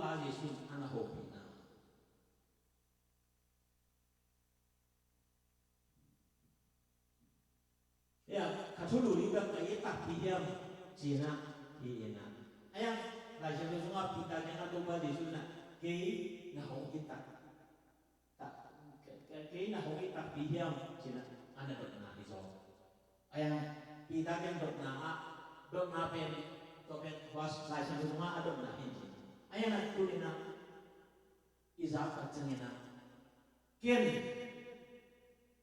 ba Yesus anak hopina. Ya, katulu libat kaya tak piham Cina hina. Ayang lagi satu sungai pita yang ada ba Yesus na kay na hong kita. Tak kay na hong kita piham Cina anak dot na iso. Ayang pita yang dot na pen was lagi satu sungai ada na hindi. Ayang na tulina Isaac kacangina. Ken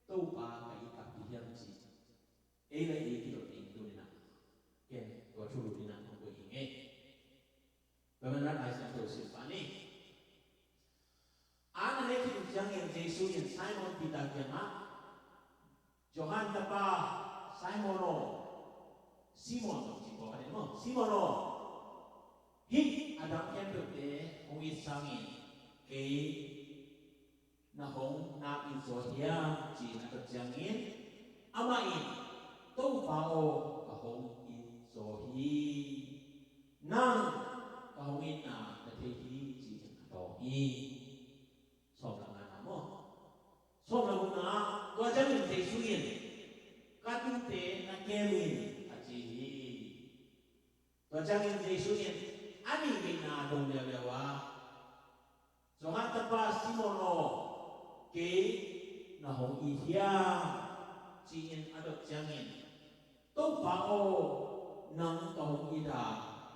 tau pa kay tak piham Cina. Ấy là ý kiểu tình tôi nè, cái tôi chú lụt nè không có ý nghe, và mình nói sẽ tôi xử phán đi. Anh ấy khi chẳng hiện Giêsu hiện Simon Peter kia mà, Johann Tapa Simono, Simon chỉ có cái đó, Simono, hít Adam khen được để ông ít sang in, cái na hong na in so hiam chỉ na được chẳng in, ama in tâu phao cả hồng in so hi năng cả hồng in là thế hi chỉ đó hi so là ngàn lắm so là một ngàn tôi chẳng nhìn thấy suy nghĩ các kinh tế là kém mình à chỉ tôi chẳng nhìn thấy suy nghĩ anh ấy mình là đồng đều đều à so hát tập ba Simono cái là hồng in thia chỉ in ở được chẳng nhìn tâu phao nâng cả hồng in cả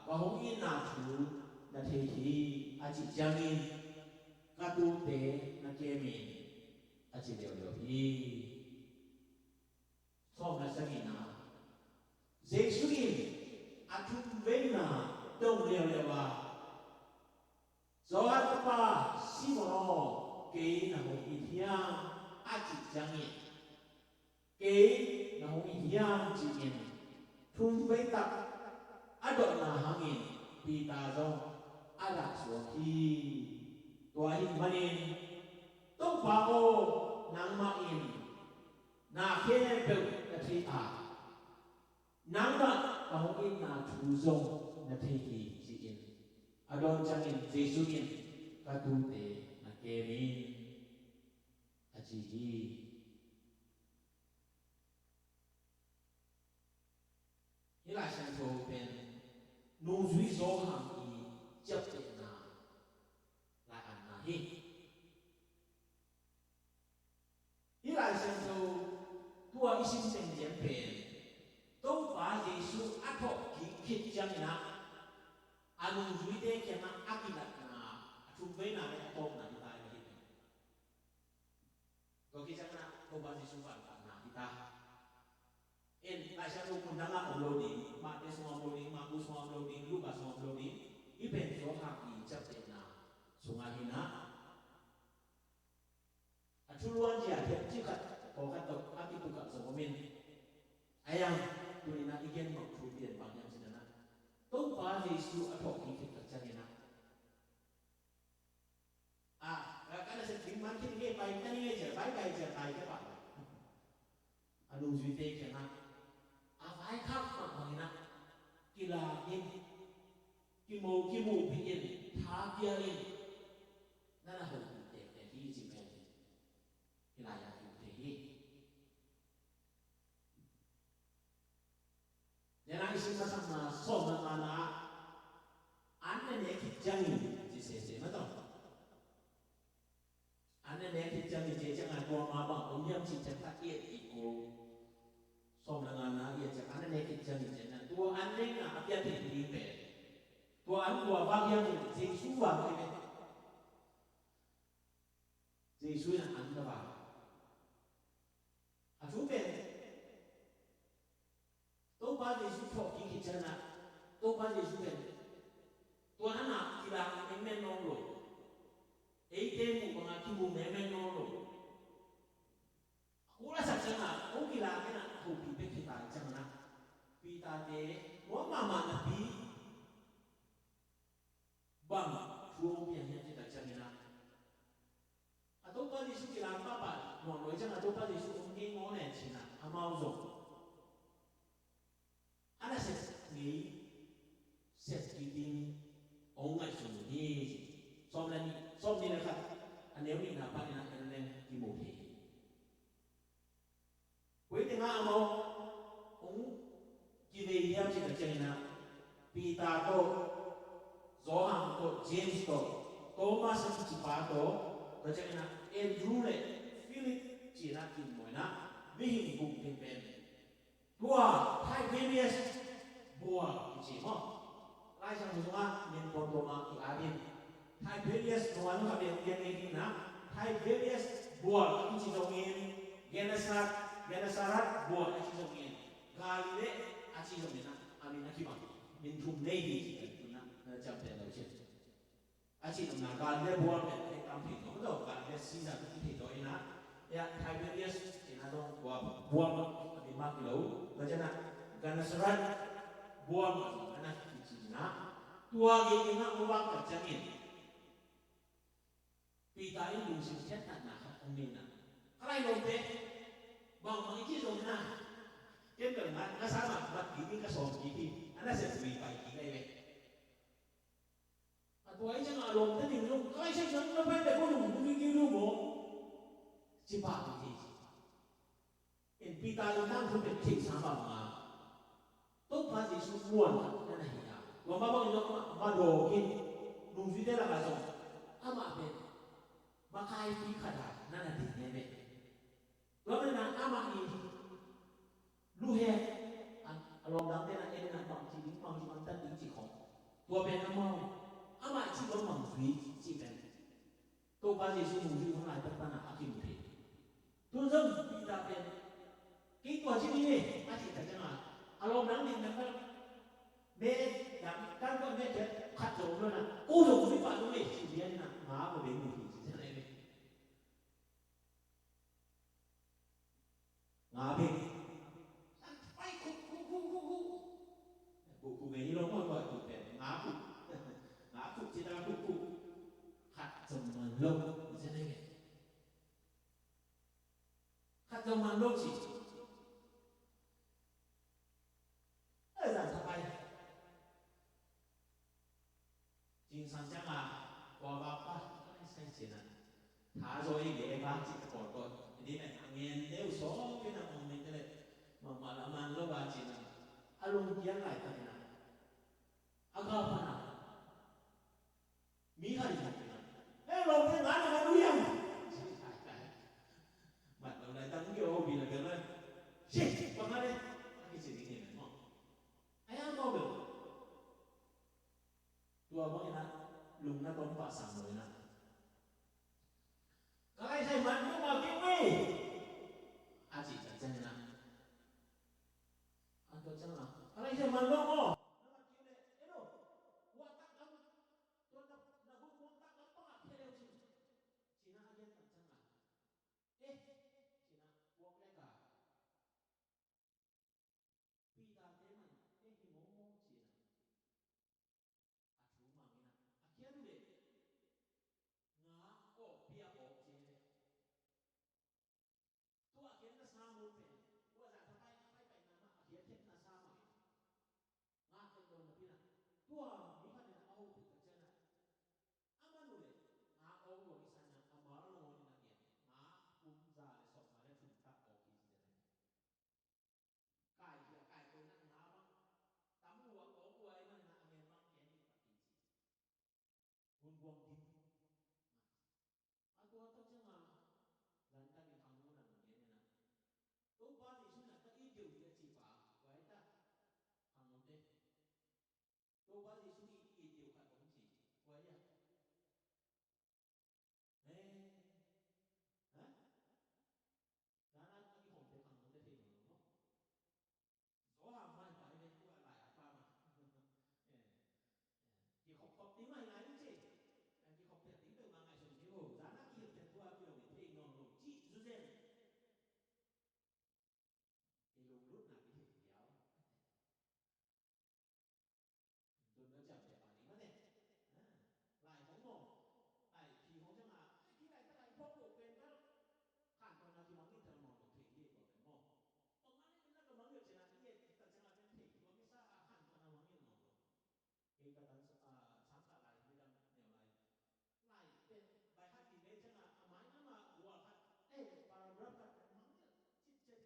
hồng in là chủ là thế thì à chỉ chẳng in các tu tế là kém mình à chỉ đều đều hi xong là sang in à dễ suy in à chung với là đông đều đều à do anh ba Simono cái là hồng in thia à chỉ chẳng in cái là hồng in thia chỉ in chung với tập à đoạn là hàng in vì ta do à đặt xuống khi tua in văn in tông phao nang ma in na khe bel na thi à nang ma hồng in na chu zong na thi ki chỉ in à đoạn chẳng in Giêsu in các tu tế na kê min à chỉ hi hiện lại sang thô bên nô duy số hàng y chấp định là lại ăn là hi hiện lại sang thô tua y sinh sinh diễn bên tông phá Giêsu ác thọ kỹ khít chăng na anu duy đế kia na ác kỹ lạc na chung với na lại tông na đi ta đi có khi chăng na tông phá Giêsu phản phản na đi ta en lại sang thô cùng đang làm uploading mà để xong uploading mà cũng xong uploading lúc cả xong uploading ý bên số hàng y chấp định na xuống anh na chú luôn chỉ thiệt chứ cả có cái tập áp dụng cả số của mình ai ăn tụi nó ý kiến một chú tiền bằng nhau gì đó tốt quá Giêsu ở thọ kỹ thực thật chân này cái là sự chính bản khi nghe bài cái nghe trở bài bài trở tài các bạn anh duy tế chẳng hạn phải khác mà bằng này kỳ là in kỳ mù bị in thả kia inนั่นแหละผมแต่ที่จริงๆที่ลายอย่างที่ที่เนี่ยนะอิสิมาสัมมาส่งมานะอันนั้นเนี่ยคิดจังที่เสียมาต้องอันนั้นเนี่ยคิดจังที่เจ๊จังอันตัวมาบ้างผมยังจิตจะตัดเอียดอีกกูส่งมานะเอียดจากอันนั้นเนี่ยคิดจังที่เจ๊นั่นตัวอันนี้นะอาจจะเป็นดีเป็นตัวอันตัวบางอย่างที่เจ๊สู้ว่าไม่เป็นGiêsu là ăn đó vào, chú bên, tôi ba Giêsu thọ kỹ cái chân à, tôi ba Giêsu bên, tôi ăn nào thì là em men non rồi, ấy tên một con chú bùn em men non rồi, cú là sạch chân à, cú kỳ là cái nào, hậu bị bên khi ta chân à, vì ta để mỗi mà là bí, bằng chú ông nhà hiện tại chân này tôi ba Giêsu chỉ làm ba bạn, mọi người chắc là tôi ba Giêsu không nghe ngó này chỉ là amao rồi. Anh là sẽ nghĩ sẽ kỳ tin ông ấy dùng đi James to Thomas ang chipa to kasi na Andrew le Philip china kin mo na bihing buk tin pen tua Tiberius bua ichi mo lai sang su nga min pon to ma ki adin Tiberius nuan ka ben gen ni na Tiberius bua ichi jongin Genesaret bua ichi jongin Galilee ichi jongin na amin akima min thum nei di na cham te lo chen achi na Galilee bua ben ai tam thi no do Galilee si sa ti thi do ina ya Tiberius ina do bua ma amin ma ki lo lo chen na Genesaret bua ma na ichi na tua ge ina uwang ka chamin Pita ini musim setan nak umina. Kalau yang lompe, bang mengici dong na. Kita berenang, nggak sama, mat gini ke soal gini, anda sendiri baik gini deh. Atau aja nggak lompe nih, kalau saya jangan lompe deh, kau nunggu gini dulu, cepat gini. In pita lomang tu betul sama mah. Tuh pasti suruhan, mana hiya. Lomba bang itu madokin, nunggu dia lah kasih. Ama apa? Makai fi kada nana di nebe lalu na ama ni luhe along dang tena ene na bang ci bang tan di ci khong tua ben na mo ama ci bang bang sui ci ben to ba ji su mu ju na ta na akim pe tu zong pi ta ben ki tua ci ni a ci ta jang along dang ni na be dang kan ko be je khat zo lo na u zo mi pa lo ni ci bien na ma ba be ni ngã bên phải cụ ngày như đó gọi cụ để ngã cụ chỉ là cụ hạt dầm màn lông thế này hạt dầm màn lông chỉ ở dạng tháp bay chính sáng chắc là qua ba ba cái sai chuyện này thả rồi để ba chỉ còn ini nak angin dia usah kita ngomongin tadi malaman lo baca na alung kian lai tadi na agak apa na mihari na lo pun nggak ada duyang mat lo lai tang kyo bila bila sih pengaruh lagi sedih ni memang ayam kau ber tua bang na lung na tom pasang lo na kalau saya mandu mau kiwi, aji jangan nak. Atau jangan. Kalau saya mandu mau, nama kiwi, elo, buat tak kamu, tuan nak buat tak apa nak kiwi sih. Cina aja tak jangan. Cina buat mereka. Pita teman, ngomong Cina. Acu mangina, akhir dulu. Ngah, oh biar oh Cina. Tu akhirnya sama pen. Gua tak sampai nama akhirnya na sama itu. Ngapain kau nak pina? Tua, mika ni au tu kerjana. Aman dulu. Ngah au gua misalnya amal lo ni nak dia. Ngah umza le sok male tu tak oki sini. Kai dia kai tu nak ngah bang. Tamu gua au gua ini nak angin bang kian ni pati. Bun buang dim. Atau jangan. Lantai bin hangun nak ni na. Tu pasti sudah tak hijau dia cipa. Wai tak. Hangun deh. Tu pasti sudah hijau kat bang ci. Wai ya. Hah? Dan lagi hong deh hangun deh hijau no. So ham mai pai deh tu alai apa mah. Ki khop khop tí mai lại chứ. Ki khop tiệt tí từ mà ngày sớm thiếu. Dan lagi hiệp tiệt tua ki long thì ngon long chi du zen. Ki long rút nạp cái hiệp kéo. Tôi đã chậm để bản ý mất nè. Lại phóng mồm. Lại thì phóng chẳng à. Khi lại ta lại phóng bộ bên đó. Khản còn là khi mắng đi thằng mòn một thể hiện của cái mồm. Còn mắng đi bên đó mắng được chỉ là ý ta chẳng là bên thể của cái xa khản còn là mắng đi mồm. Cái ta tấn sáng cả lại với đâm nèo lại. Lại bên bài hát thì bên chẳng là máy nó mà của hát. Paragraph hát mắng đi. Chít chít.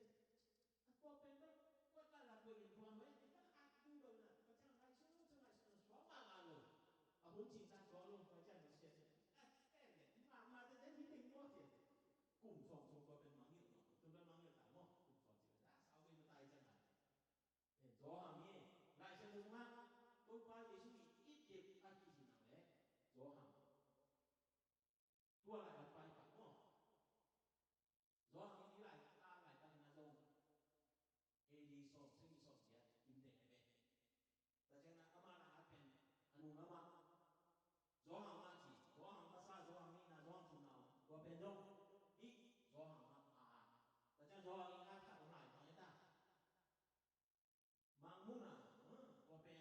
Qua bên đó. Qua ta là quyền của mấy. Thì ta hát đu đầu nè. Và chẳng lại xuống chẳng lại xóa mà luôn. Muốn chỉnh ta xóa luôn. gió hàng tua lại bật bay cả mò gió hàng đi lại ta lại ta na dông đi sọp sinh sọp gì im để này về ta cho nên ama là áp bên anu ama gió hàng mà chỉ gió hàng ta xa gió hàng đi là gió hàng chừng nào gió bên dông đi gió hàng ta cho gió hàng đi thả lại thằng ấy ta mang mu na gió bên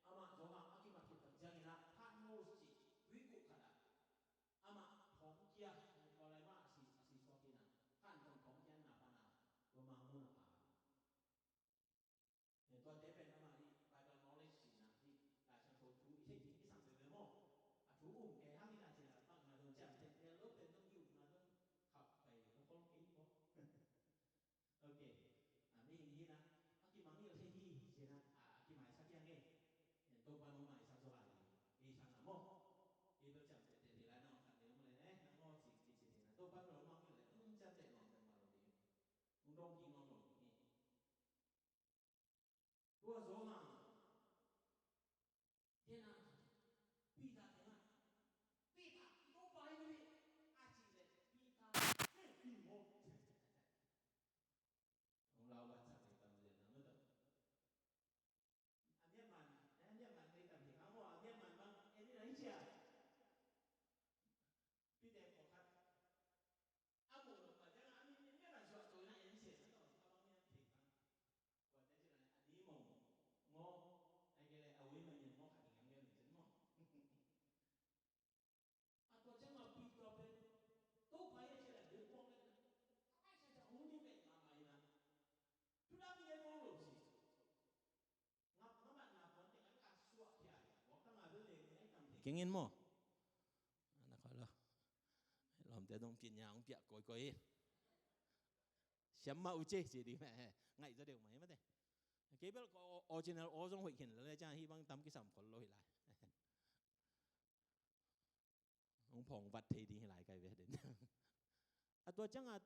ama gió hàng aki mặt thịt thằng giang na than mô chỉ quý cụ cả đã ama thong kia có lại mà xì xò kia na than thong kia na pa na gió mang mu na paตัวเด็กเป็นอะไรที่ Bible knowledge สินะที่แต่ฉันถูกอีกทีที่สั่งเลยมั้งถูกแกห้ามที่ไหนสินะตั้งมาโดนจับเด็กรถเป็นต้องอยู่มาต้องขับไปแล้วก็กินก็โอเคนี่อย่างนี้นะอากิมังนี่เราใช้ที่สินะอากิหมายสักอย่างเองตัวปานหมายสักเท่าไหร่อีฉันนะมั้งอีเราจับเด็กแล้วน้องขัดเดี๋ยวมาเลยนะน้องสินะตัวปานเราน้องนี่เลยจับเด็กน้องเป็นมาเราดีมึงต้องกินน้องหรอกนี่ตัวโซ่มาเดี๋ยวนะปีตาเดี๋ยวนะปีตาต้องไปเลยอาชีพเลยปีตาปีโม่ของเราวัดสักในตำเรียนนะเมื่อตอนอันนี้มันในตำเรียนเขาบอกอันนี้มันบางอันนี้ไหนเชียพี่เด็กของเขาอาบุญมาจากอันนี้มันชอบตัวนั้นอันนี้เชียนั่นต่อเขาบางเนี่ยผิดกันว่าแต่ที่ไหนอันนี้มองงอไอ้แกเลยเอาไว้มาเย็นงอขัดอย่างเงี้ยหรือจะงอตัวจังหวะปีตัวเป็นตู้ไปใช่ไหมเดือดร้อนเลยนะไอ้ใช่จะอุ้งยิ่งเป็นมาใหม่นะทุกอย่างมีเรื่องรู้สิงับมันงับคนที่อันการสวดใหญ่บอกตั้งแต่เรื่องเล็กนี่ทำเก่งเงินมั้งนะครับล่ะเราแต่ต้องกินยาของเปียกก่อยๆเชื่อมาอุจเจสิดีไหมไงจะเดี๋ยวไหมไม่ได้เก็บไปก็ออริจินัลออจงหอยเห็นแล้วจ้าที่บางทำกิจสัมคนลอยไหลองพงวัดเทดีหลายไกลเวเด่นตัวจังอ่ะ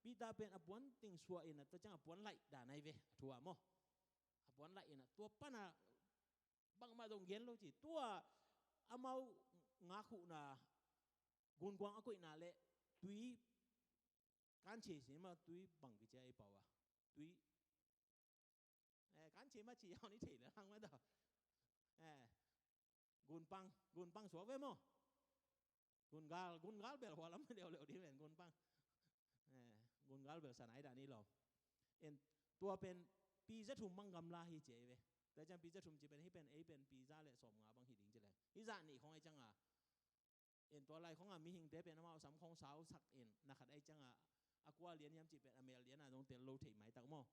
ปีตาเป็นอปวนติงสัวอินะตัวจังอปวนไหลด่าในเวทัวมั้งอปวนไหลอินะตัวป้าน่ะบางมาตรงเย็นโลจิตัวอามาหงาขุน่ะกุนกวางอากุยน่ะเละตุยการเชี่ยสิมาตุยบังกิจไอ้เปล่าวะตุยการเชี่ยมาชี้เอานี่เฉยแล้วทั้งไม่ต่อกุนปังสวเวมั้งกุนกาลเบลหัวล้ำเดียวดีเหมือนกุนปังกุนกาลเบลสนายด่านี่หรอตัวเป็นปีจะถุมบังกำลาฮิเจเวแต่จังปีจะถุมจะเป็นให้เป็นปีจะเลยสมงาบังฮิดิงจะเลยฮิจานี่ของไอ้จังอ่ะตัวอะไรของมีหิงเตเป็นน้ำมันสำของสาวสักนะครับไอ้จังอ่ะอากว่าเลี้ยนยำจีเป็นอเมริกันตรงเตียนโลถี่ไหมตักมั้ง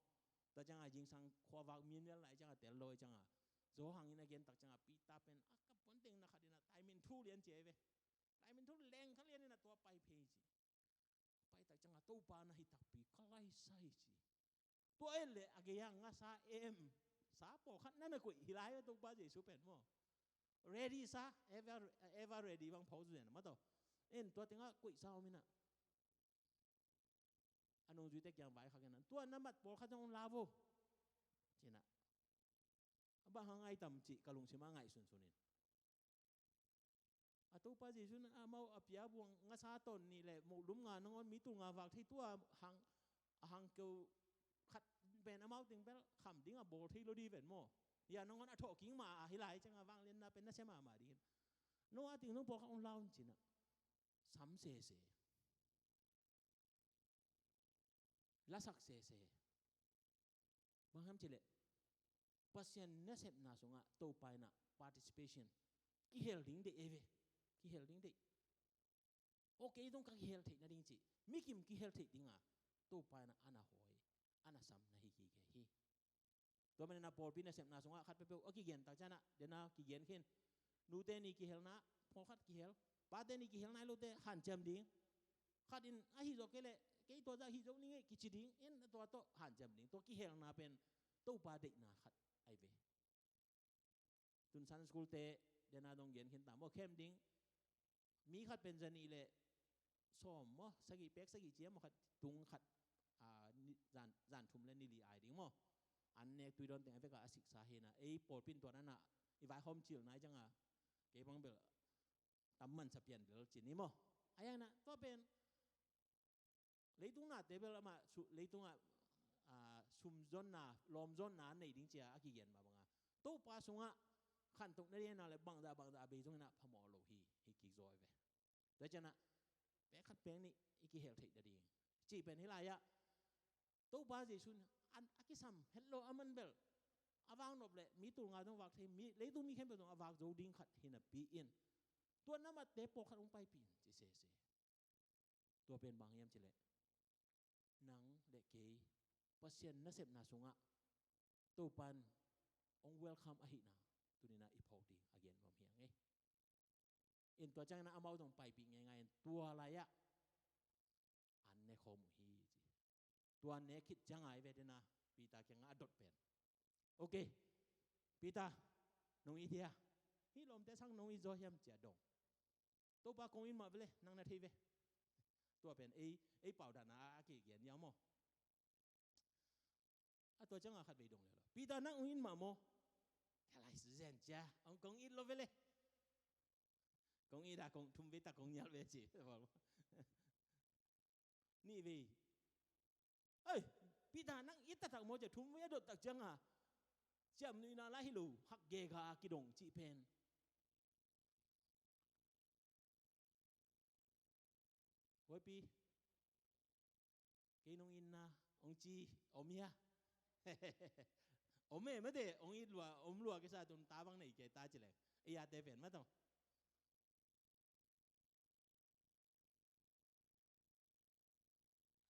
แต่จังอ่ะยิงสังขวาวักมีเนื้อไหลจังอ่ะเตียนโลจังอ่ะโจหังอินาเกนตักจังอ่ะปีตาเป็นกับปนติงนะครับดินะไตมินทูเลี้ยนเจเวไตมินทูแรงเขาเลี้ยนนี่นะตัวไปเพจีไปตักจังอ่ะตู้ปานะฮิตักปีก็ไล่ใส่จีตัวเอเล่อเกียงงาซาสาปอขันนั่นน่ะกุยฮิไลตู้ปาเจสุเป็นมั้งready ซะ ever ready บางพอจุดเนี่ยมาต่อตัวติงอ่ะกุยสาวมินะอันนู้นจุดเด็กยังไปข้างนั้นตัวน้ำมันปอลข้าจะองลาโวจีน่ะบ้าหางไอต่ำจีกะลุงชิมาไงสุนนินตัวป้าจีสุนมาเอาเปียบวงงาซาตนนี่แหละหมู่ลุ่มงานน้องมีตัวงาวักที่ตัวหางเกี่ยวขัดเป็นอามาติงเป็นคำดิ้งอ่ะโบที่เราดีเป็นโมอย่าน้องอัฐอกิ้งมาฮิไลจังวางเล่นนะเป็นนักเสมาดีน้องอัฐิงน้องบอกเขาเล่าจริงนะซ้ำเสียละสักเสียบางคำเจริญพัศยันเนสเซปนาสงะตัวไปนะ participation กี่เฮลดิ้งเดเอเวกี่เฮลดิ้งเดโอเคต้องกี่เฮลเทนะดิ้งจีมิกิมกี่เฮลเทดิ้งอ่ะตัวไปนะอันน่ะหอยอันน่ะซ้ำนะฮิกิเกฮิตัวมันน่ะพอปีน่ะเสพน่ะสงะขัดไปเปล่าโอเคเกียนตาจ้านะเดี๋ยวน่ะกี่เกียนขึ้นนูเตนี่กี่เฮลนะพอขัดกี่เฮลป้าเตนี่กี่เฮลนะลูเตหันจำดิ้งขัดอินอ่ะฮิโซเกเลกี่ตัวจะฮิโซนี่ไงกี่จีดิ้งอินตัวโตหันจำดิ้งตัวกี่เฮลนะเป็นตัวป้าเด็กน่ะขัดไอเวตุนซันสกูลเตเดี๋ยวน่ะต้องเกียนขึ้นตามว่าเข้มดิ้งมีขัดเป็นจะนี่เลยซ้อมมั้งสกีเป็กสกีเจียมขัดตุงขัดจานทุ่มเล่นนี่ลีไอดิ้งมั้งอันนี้ตัวโดนแต่งไปกับอาศิกสาเหตุนะไอ้ปอดปิ้นตัวนั้นน่ะไอ้ไวคอมจิ๋วไหนจังอ่ะเก็บบังเบล ำมันสเปียนเบลจีนี่มั้งไอ้ยังนะตัวเป็นเลยตรงนั้นเทเบิลมาเลยตรงนั้นชุมจนน่ะลมจนน่ะในดิ้งเจ้าขี้เกียจมาบ้างอ่ะตัวป้าสงะขันตรงนี้น่ะเลยบังดาเบจงน่ะพมอโลฮีกิจอยไปโดยฉะนั้นแปะขัดแปงนี่อีกเฮลทิดดีจีเป็นที่ไรอะตัวป้าจีชุนอันอากิซัมเฮลโลอามันเบลอาวางนบเลยมีตัวงานต้องวักเทมีเลยตัวมีแค่เป็นตัวอาวางโจดิ้งขัดหินปีอินตัวนั้นมาเตะปกขัดลงไปปีนจีเซ่ตัวเป็นบางยามจีเล่หนังเด็กเก๋เปอร์เซ็นต์น่าเสพน่าสงะตัวปันองเวลคัมอาหินาตัวนี้นะอีพอดีอาเกนผมเฮียงไงอินตัวจังนะเอามาตรงไปปีไงตัวอะไรอะอันเนคอมุฮีจีตัวเนคิดจังไงเวทนะปีตาแกงอดดเป็นโอเคปีตาน้องอีเทียฮิลมแต่สั่งน้องอีโจเฮียมเจียดงตัวปากงอินมาเลยนั่งนาทีเวตัวเป็นไอเป่าดานาอากิเกียนยาวมั้งตัวจังขัดไปดงเลยหรอปีตานั่งอินมาโมแค่ไรสิเซนจ้าองกงอินโลเวเลยกงอินอะกงทุ่มเวตากงยัลเวจีนี่เวเอ้ยปีตานั่งอินตะถักโมจะทุ่มเวดตักจังอ่ะจำนี่นาลาฮิลูฮักเกกากิดงจีเพนไว้ปีกินองอินนะองจีอมยาอมไม่ได้องอินลัวอมลัวก็ซาตุนตาบังในเกตาจิเลยไอ้ยาเตเป็นมาต้อง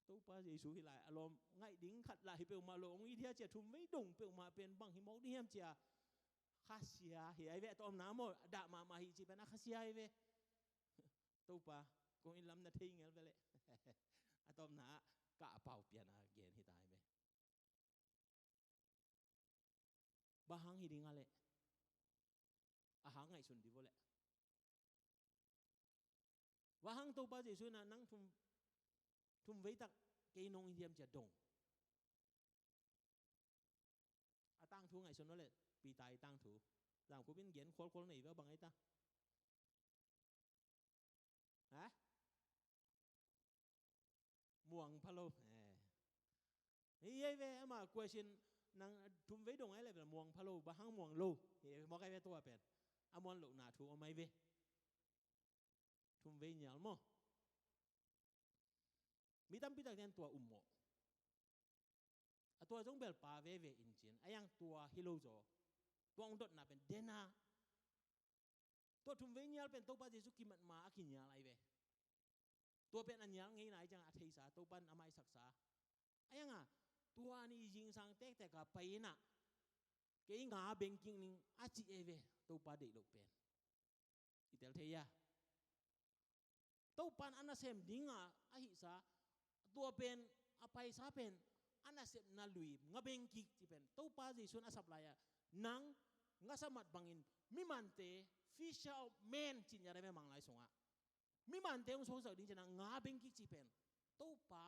ตู้ป้าเยซูฮิไลอารมณ์ง่ายดิ้งขัดลายเปลวมาลงอีเทียเจทุ่มไม่ดงเปลวมาเป็นบังหิมอกนี่เฮียมเจียคาเซียเฮียไอเวตอมน้ำหมดด่ามาฮิจิเป็นคาเซียไอเวตู้ป้ากงอินลำนาทีเงี้ยไปเลยอะตอมน้ากะเป่าเปลี่ยนอาเกนฮิตายไปบ้าหังฮิดิ้งอะไรอาหางไงสุนดีบ่เลยบ้าหังตู้ป้าเยซูน่ะนั่งทุ่มไว้ตักเกยนงอินเดียมจะดงอาตั้งทูไงส่วนนั่นแหละปีตายตั้งทูหลังผู้เป็นเกียนคนไหนว่าบังไอ้ตาฮะม่วงพะโลเฮ้ยเว้ยมากวยชินนางทุ่มไว้ดงไอ้เลยเป็นม่วงพะโลบ้าหังม่วงโลเฮ้ยมองไอ้เว้ยตัวเป็ดอามอนหลุดหนาทูเอาไหมเว้ยทุ่มไว้เหนียวมั้งมีตั้มพิจารณาตัวโมตัวจงเบลปาเวอินจินไอ้ยังตัวฮิโลโจตัวองดดน่ะเป็นเดน่าตัวทุ่มเวนียลเป็นตัวป้าเจสุกิมันมากินยาอะไรเวตัวเป็นอันยังไงไหนจังอาทิตย์สาตัวปันอมัยศักษาไอ้ยังตัวนี้ยิงสังเตกแต่กับไปน่ะเกี่ยงหาเบงกิ้งนิงอาจิเอเวตัวป้าเด็กลูกเป็นอิตาเลียตัวปันอันนั้นเซมดิ้งอาหิสาตัวเป็นอภัยซาเป็นอันนั้นเสพนาลุยงาเบงกิกที่เป็นตู้ป้าจีส่วนอาสับลายนังงาสมัดบังอินมิมันเตฟิชเอาเมนจินยาได้ไม่มังไลสงะมิมันเตองโซสดินจะนังงาเบงกิกที่เป็นตู้ป้า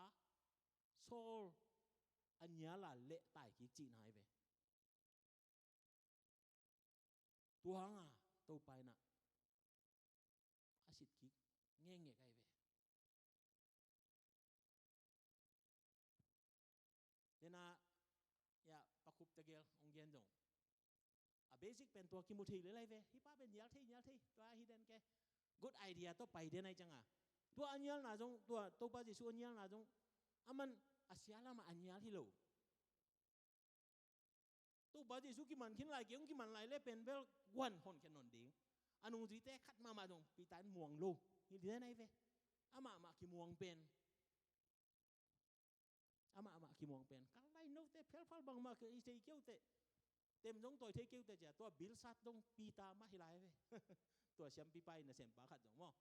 โซลอันยาละเละตายกิกจีนายเวตัวหังตู้ไปน่ะอาศิดกิกเงี้ยไงเวเดน่ายาประคุบตะเกียงองเย็นจงเบสิกเป็นตัวกิมุทีหรืออะไรเว้ยฮิป้าเป็นยัลที่ตัวฮิเดนแก good idea ตัวไปเดนไอจังตัวอันยัลน่าจงตัวป้าจิสุอันยัลน่าจงมันอาเซียละมาอันยัลที่โลตัวป้าจิสุกิมันขินไหลเกี่ยงกิมันไหลเล่เป็นเวลวันคนแค่นอนดิ้งอันนู้นจีเต้คัดมาจงปีตานม่วงโลฮิเดนไอเว้ยมากิม่วงเป็นมาขี้มองเป็นกันไล่นกเตะเพลฟัลบางมาคืออีเจียวเตะเต็มจงตัวเทเกียวเตะจ้ะตัวบิลซัดจงปีตามาให้ไรเว้ยตัวเสียมปีไปนะเสียมปากขัดจงมั้ง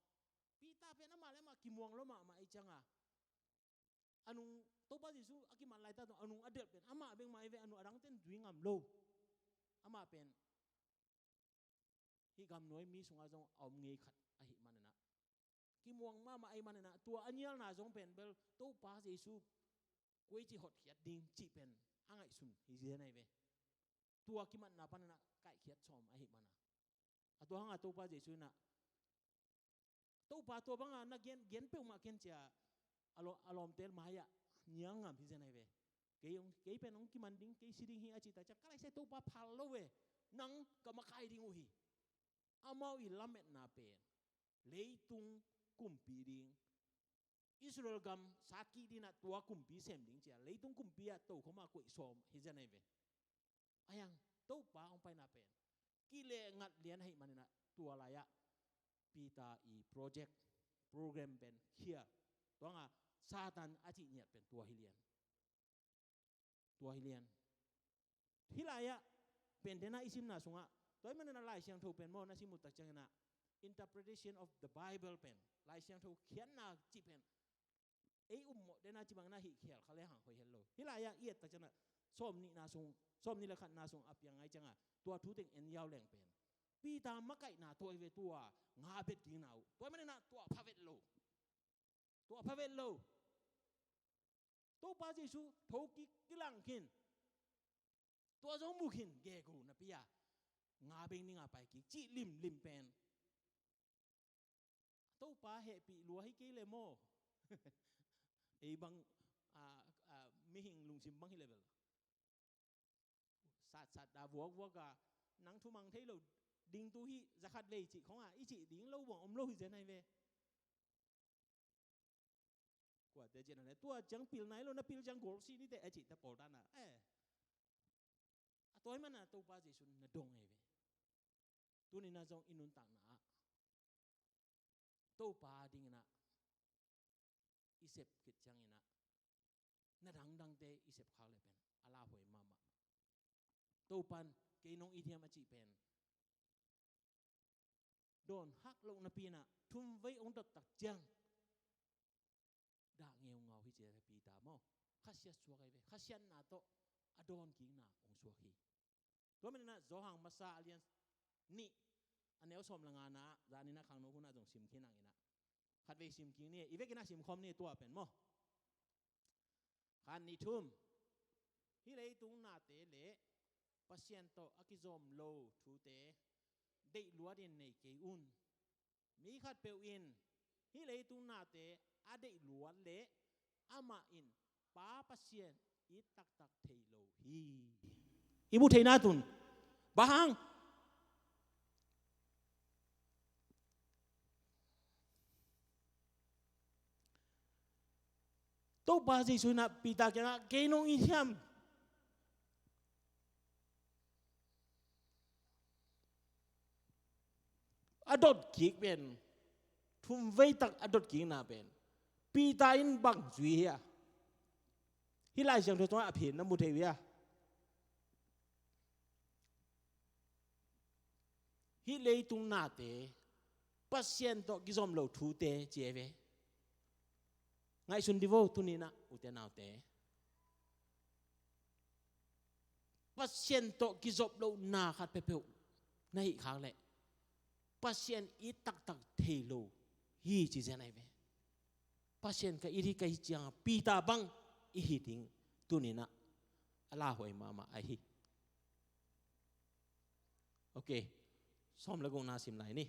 ปีตาเป็นมาแล้วมาขี้มองแล้วมาไอจังอันนู้ตัวป้าจิสุอากิมันไล่ตาตัวอันนู้อเดือดเป็นมาเบ่งมาเว้ยอันนู้อดังเต้นดุยงามโลมาเป็นฮิกำน้อยมีสงอาจงเอาเงยขัดไอมันนะขี้มองมาไอมันนะตัวอันยัลน่าจงเป็นเบลตัวป้าจิสุกุยจีหดเขียดดิ้งจีเป็นอ่างไอซุนฮิเจนไอเวตัวกิมันนับปันนะไก่เขียดชอมไอหิมันนะตัวหางตัวป้าเจสุนะ ตู้ปลาตัวบังอ่ะนักเรียนเรียนเปล่ามาเขียนจะอารมณ์เตลมาอ่ะยังอ่ะพี่เจนไอเวเกี่ยเป็นองค์กิมันดิ้งเกี่ยสิดิ้งเฮียจิตแต่จะใกล้ใส่ตู้ปลาพัลโลเวนังก็มาใครดิ้งอุฮีอามาวิลาเม็ดนาเป็นเลยตุงกุมปีดิ้งอิสราเอลกัมสักกี่ดินะตัวกุมปีเซมดิ้งเจ้าเลยตุงกุมปีอ่ะตู้เขามาคุยสอมพี่เจนไอเวอายังตู้ปลาองไปนาเป็นกิเลงัดเลี้ยนให้มันนะตัวอะไรอะปีตาอีโปรเจกต์โปรแกรมเป็นเคียตัวงะซาตันอาทิเนี่ยเป็นตัวฮิเลียนที่ไรอะเป็นเดน่าอิสิมนาสงะตัวมันน่ะลายเสียงถูกเป็นโมนาซิมุตตะจังนะ interpretation of the Bible เป็นลายเสียงถูกเขียนนาจิเป็นเอมเดน่าจิบังนาฮิเขียนเขาเลยห่างคอยเห็นเลยที่ไรอะเอียดตะจังนะส้มนี่นาสงส้มนี่ละขันนาสงอับยังไงจังอะตัวทุติงเอ็นยาวแรงเป็นปีตามะไก่นาตัวเวตัวงาเบ็ดกินเอาตัวมันน่ะตัวพาเวทโลตัวปาเจสุทอกิกิลังขินตัวจงมุขินเกกูนะพี่ยางาเบงนี่งาไปกิจิลิมเป็นตัวปาเหปีลัวให้กิเลโมไอ้บังมิหิงลุงซิมบังฮิเลเวลสัตดาวัวกะนังทุมังเทโลดิ้งตัวฮีจะขัดเลยจิของอีจิดิ้งเราหวังเราหิเจนไอเวกว่าแต่เจนอะไรตัวจังปิลไหนเรานะปิลจังโกลซีนี่แต่จิแต่ปอดานะตัวมันน่ะตัวปาเจสุนนะดงไอเวตัวนี้น่าจงอินุนต่างนะตัวปาดิ้งนะอิเซปกิจจังนะน่าดังเตอิเซปข้าวเลยเป็นอาลาหวยมาตัวปันเกยนงอีเทียมจิเป็นโดนฮักลงนาปีน่ะทุ่มไว้องค์ตักจังด่าเงียวเงาที่เจอปีตามอข้าเสียสวกไอเวข้าเสียนนาโตอดอนกิงนาองสวกีตัวมันน่ะโจหังมาซาเลียนนี่อันนี้เอาสมละงานนะจานี่นะครั้งโน้นคุณน่าจงซิมกินนังอีนะขัดไปซิมกินนี่อีเวกิน่าซิมคอมนี่ตัวเป็นมอขันนี่ทุ่มที่เลยตุงนาเตเล่ปัสเซียนโตอากิซอมโลทูเตได้ลัวเด่นในเกอุนมีขัดเปลวินที่เลยตุงนาเตอาได้ลัวเละอามาอินป้าปัสเซียนอีตักเทโลฮีอีบุเทนาตุนบางตัวบาสิสุนับปีตาเกนะเกนงอิชามอดดกิกเป็นทุ่มไว้ตักอดดกิกนาเป็นปีตาอินบังจุยอะฮิไลเสียงตัวอภินน้ำมุเทวียฮิเลยตุงนาเตปัสเซียนโตกิซอมโลทูเตเจเวไงสุนดิโวตุนีนะอุเทนาวเตปัสเซียนโตกิซอมโลนาขัดเปเปวในอีกครั้งเลยปัสเซียนอีตักเทโลฮีจีเจนไอเวปัสเซียนกับอีที่กับอีจังปีตาบังอีหิติงตุนีนะอัลลาฮฺมาไอฮีโอเคซ้อมแล้วก็น่าสิมไหลนี่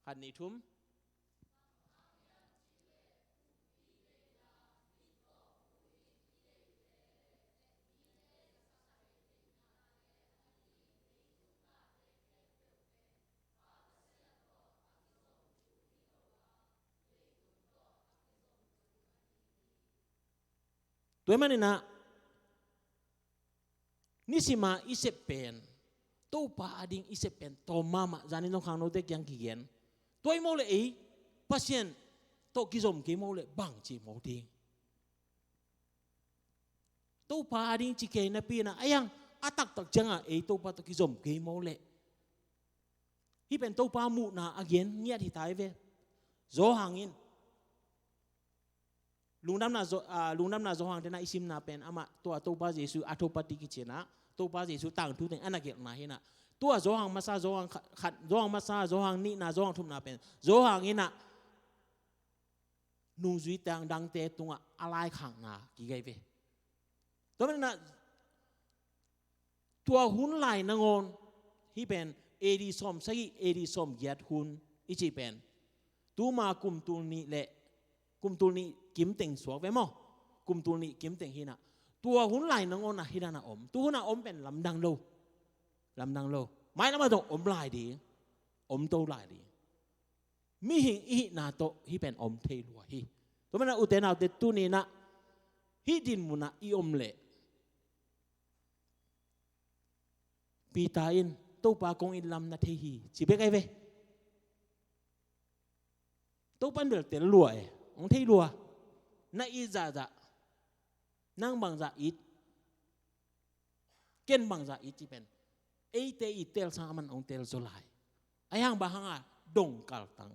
ขันนี้ทุ่มตัวมันนี่นะนี่สิมาอิเซเปนตัวปาดิงอิเซเปนตัวมาจานี่ต้องขังโนเด็กยังกี่เย็นตัวอีโมเลปัสเซียนตัวกิจมกี่โมเลบังจีโมดิงตัวปาดิงจีเกนปีนะไอ้ยังอาตักจังอ่ะตัวปาตัวกิจมกี่โมเลที่เป็นตัวปามูนาอาเย็นเนี่ยที่ตายเวโจหังอินลุงดำนาโจหังเดน่าอิซิมนาเป็นอามาตัวปาเจสุอัตโตปฏิกิจนะตัวปาเจสุต่างทุกอย่างอันนั้นเกี่ยวกับนะตัวโจหังมาซาโจหังขัดโจหังมาซาโจหังนี่นาโจหังทุ่มนาเป็นโจหังอินะนุ่งจุยแต่งดังเตะตรงอะไรขังนากี่ไงเว้ตัวนั้นนะตัวหุ่นไหลนงอนที่เป็นเอดีสอมใช่เอดีสอมเกียรติหุ่น อิจิเป็นตูมากุมตูนี้เละกุมตูนี้กิมเต็งสวกไว้มั้งกุมตูนี้กิมเต็งหินะตัวหุ่นไหลนังอนนะหินะอมตัวหุ่นน่ะอมเป็นลำดังโลไม่แล้วมาตรงอมลายดีอมโตลายดีมีหิงอีนาโตฮิเป็นอมเทลัวฮิตัวมันอุเทนาเตตูนี้นะฮิดินมุนะอีอมเละปีตาอินตัวปากงอินลำนาเทฮีจีเบกไอเวตัวปันเดือดเตลัวองเทลัวน่าอีจ่านั่งบังจ่าอิดเก่นบังจ่าอิดจีเป็นเอเตอิเตลสังมันองเตลโซไลไอ้ยังบางอ่ะดงกัลตัง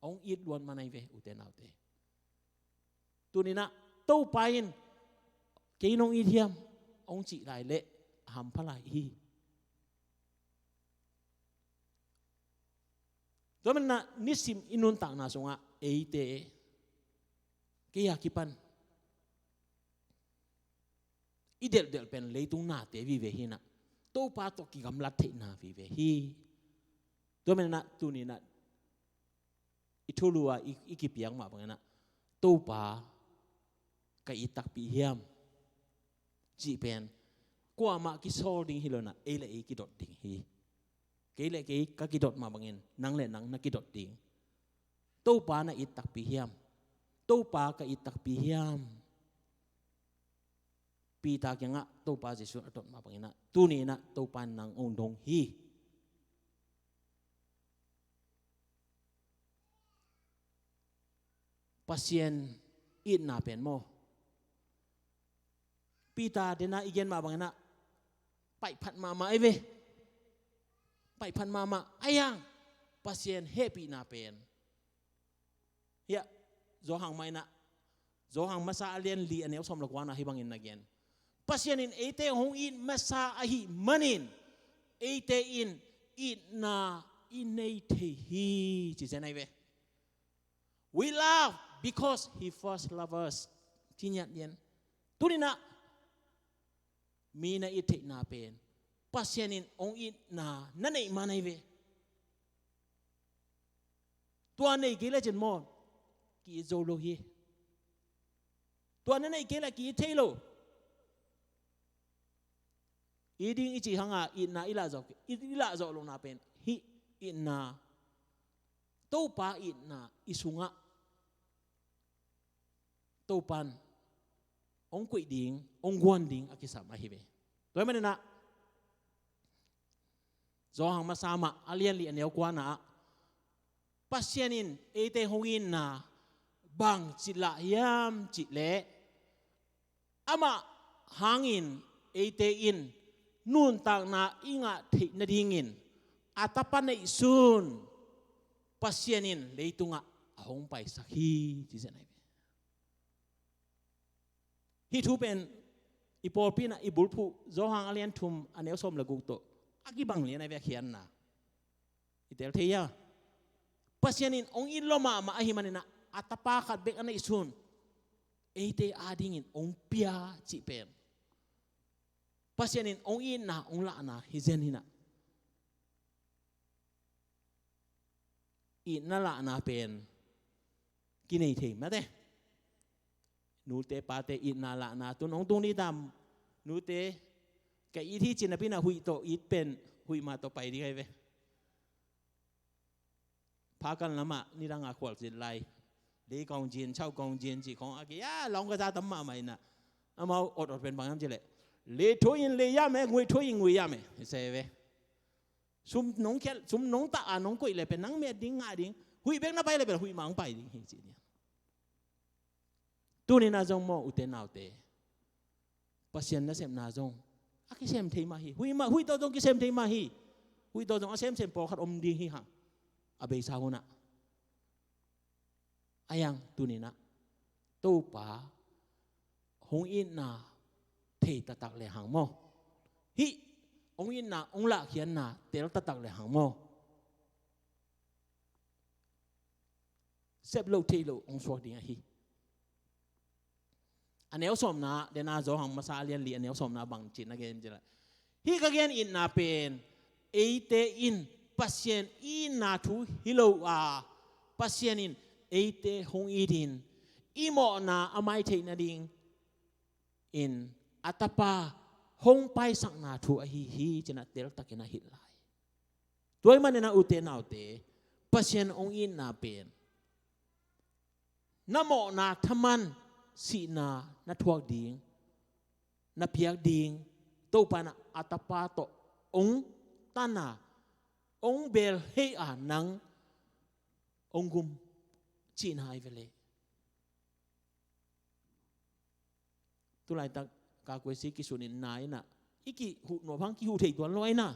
องอิดล้วนมาในเวอุเทนาเตตัวนี้นะตัวไปอินเกี่ยนองอิดเทียมองจีไรเละหำพลายฮีตัวมันนะนิสิมอินุนต่างนาสงะเอเตเกี่ยกิปันอีเดลเป็นเลยตุงนาเตวิเวหินะตัวปาตกิกำลัดเทนาวิเวฮีตัวมันนะตัวนี้นะอิทุลัวอีกิเปียงมาบังนะตัวปากับอิตักปีเฮียมจีเป็นกว่ามากิโซดิ้งฮิโลนะเอเลเอกิดดดิ้งฮีเกลเกย์ก็กิดดมาบังเงินนังเล่นนังนักกิดดดิ้งตู้ปานะอิตักปีเฮียมตู้ปากับอิตักปีเฮียมปีตากยังอ่ะตู้ปาจะช่วยอัดมาบังเงินนะตู้นี้นะตู้ปานังองดงฮีปัสยันอินนาเป็นโมปีตาเดน่าอีเกนมาบังเงินนะไปพัดมาไอเวไปพันมาไอ้ยังปัสยันเฮปีนาเป็นเฮียโจหังไม่นะโจหังมาซาเลียนลีอันนี้สมรกวานะให้บังอินนักเย็นปัสยันอินเอเตหงอินมาซาอหิมันินเอเตอินอินนาอินเนเทฮีจีเจนไอเว we love because he first loved us ที่เนี่ยเย็นตุนินะมีนะอิเทนาเป็นpasyanin ong it na nanay manay ve tuan nay kila jen mo ki zolo hi tuan nanay kila ki thelo iding ichi hanga it na ila zo lo na pen hi it na to pa it na isunga to pan ong kwai ding ong guan ding akisama hi ve toy man na Zohang masama alien li anel kwa na pasyanin ete hongin na bang chila yam chile ama hangin ete in nun tang na inga thei na dingin atapan na isun pasyanin leitunga ahong pai sakhi chi se nai hi thu pen ipolpina ibulphu zohang alien thum anel som laguk to aki bang lian ai ve khian na itel theya pasyanin ong in loma ma ahimanina atapa khat bek ana isun ate ading in ong pia chi pen pasyanin ong in na ong la na hizen hina in na la na pen kinai thei ma te nu te pa te in na la na tun ong tung ni dam nu te cái ý thi chỉ là bên nào hủy tổ ít bên hủy mà tổ bay đi cái về, pháกันlắm à,นี่đang ngãขวดจิตไล่ดีกองจีนเช่ากองจีนจีของอาเกียลองกระจาตั้มมาใหม่น่ะเอามาอดเป็นบางอย่างจีเลยเลยทุ่ยินเลยยามไหมงวยทุ่ยินงวยยามไหมเสียเว้ซุ่มน้องแค่ซุ่มน้องตาน้องกุยเลยเป็นนังเมียดิ้งง่ายดิ้งหุยเบกน่าไปเลยเป็นหุยมังไปดิ้งเห็นจีเนี่ยตัวนี้น่าจงมองอุเทนเอาเตะปัสยันน่าเสพน่าจงอากิเซมเทมาฮีหุยตัวจงกิเซมเทมาฮีหุยตัวจงอาเซมปอขัดอมดีฮีฮะอาเบยซาหุนะอายังตัวนี้นะตู้ป่าหงอินนาเทตะตักเลยหางโมฮิองอินนาองละเขียนนาเตลตะตักเลยหางโมเซบโลเทโลองสวดดีฮีอันนี้สมนะเดน่าโจหังมาซาเลียนลีอันนี้สมนะบางจิตนะเกณฑ์จะละฮีก็เกณฑ์อินนาเป็นเอเตอิน pasien in na thu hilo pasien in ate hong idin imo na amai thei na ding in atapa hong pai sak na thu a hi chena tel takena hit lai toy man na ute na ute pasien ong in na pen namo na thaman si na thuak ding na piak ding to pa na atapa to ong tana ong bel he nang ong gum chin hai vele tu lai tak ka kwesi ki sunin nai na iki hu no phang ki hu thei tuan loi na